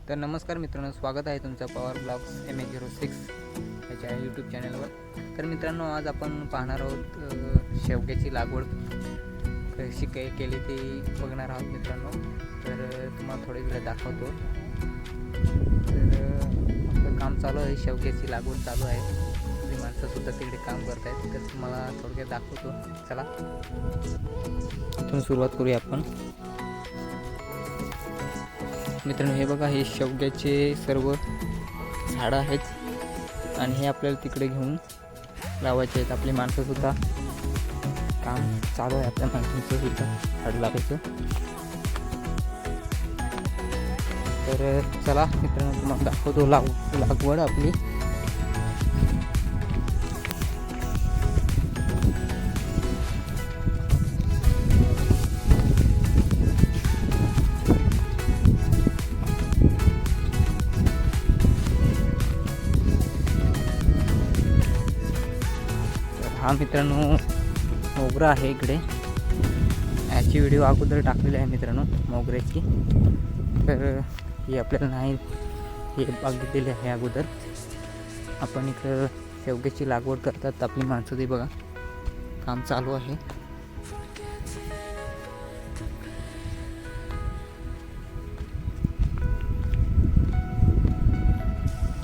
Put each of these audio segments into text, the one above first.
तर नमस्कार मित्रांनो, स्वागत आहे तुमचं पॉवर ब्लॉग्स MH06 याच्या यूट्यूब चॅनलवर. तर मित्रांनो, आज आपण पाहणार आहोत शेवग्याची लागवड कशी काय केली ती बघणार आहोत मित्रांनो. तर तुम्हाला थोडे वेळ दाखवतो. तर आपलं काम चालू आहे, शेवग्याची लागवड चालू आहे. आपली माणसंसुद्धा तिकडे काम करत आहेत. तर तुम्हाला थोडक्यात दाखवतो. चला इथून सुरुवात करूया आपण. मित्रांनो, हे बघा, हे शेवग्याचे सर्व झाडं आहेत आणि हे आपल्याला तिकडे घेऊन लावायचे आहेत. आपली माणसंसुद्धा काम चालू आहे, आपल्या माणसांचंसुद्धा झाड लावायचं. तर चला मित्रांनो, तुम्हाला दाखवतो लागवड आपली. हा मित्रांनो, मोगरा आहे इकडे. याची व्हिडिओ अगोदर टाकलेली आहे मित्रांनो मोगऱ्याची. तर ही आपल्याला नाही, हे बघितलेली आहे अगोदर. आपण इकडं शेवग्याची लागवड करतात आपली माणसं. ते बघा, काम चालू आहे.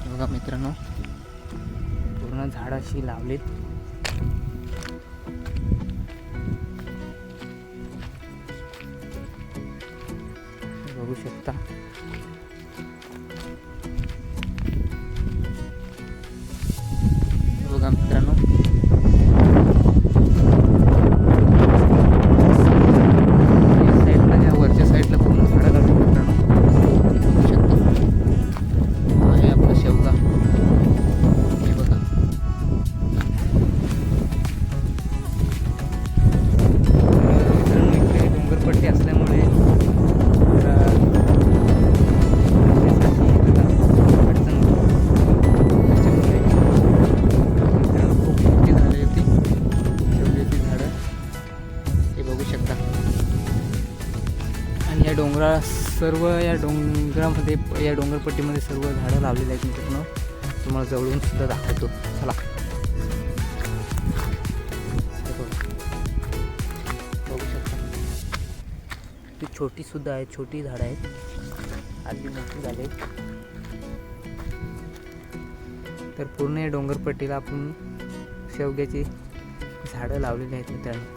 बघा मित्रांनो, पूर्ण झाडाशी लावलीत. बघू शकता. बघा मित्रांनो, या साईडला, या वरच्या साईडला पूर्ण झाडं लागली मित्रांनो. बघू शकता. आहे आपला शेवगा. हे बघा, मित्रांनो, इकडे डोंगरपट्टी असल्यामुळे या या डोंगरामध्ये, या डोंगरपट्टीमध्ये सर्व झाडं लावलेली आहेत मित्रांनो. तुम्हाला जवळून सुद्धा दाखवतो. चला बघू शकता. ती छोटी सुद्धा आहे, छोटी झाडं आहेत, आधी मोठी झाले. तर पूर्ण या डोंगरपट्टीला आपण शेवग्याची झाडं लावलेली आहेत मित्रांनो.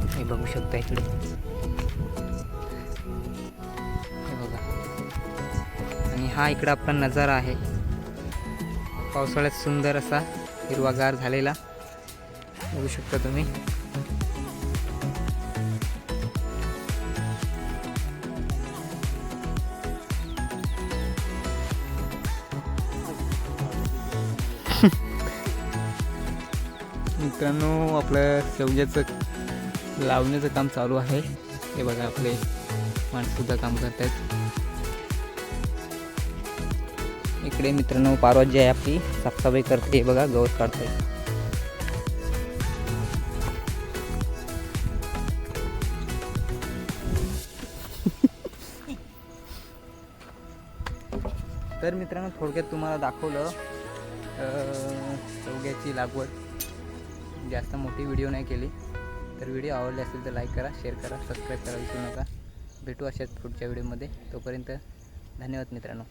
हे बघू शकता इकडे. हे बघा. आणि हा इकडे आपला नजारा आहे, पावसाळ्यात सुंदर असा हिरवागार झालेला. बघू शकता तुम्ही. मित्रांनो, आपलं शेवग्याचं लावण्याचं काम चालू आहे. हे बघा, आपले माणसंसुद्धा काम करत आहेत. इकडे मित्रांनो पारवाजी आहे आपली, साफसफाई करते. बघा, गवत काढते. तर मित्रांनो, थोडक्यात तुम्हाला दाखवलं शेवग्याची लागवड. जास्त मोठी व्हिडिओ नाही केली. तर व्हिडिओ आवडले असेल तर लाईक करा, शेअर करा, सबस्क्राईब करा विसरू नका. भेटू अशाच पुढच्या व्हिडिओमध्ये. तोपर्यंत धन्यवाद मित्रांनो.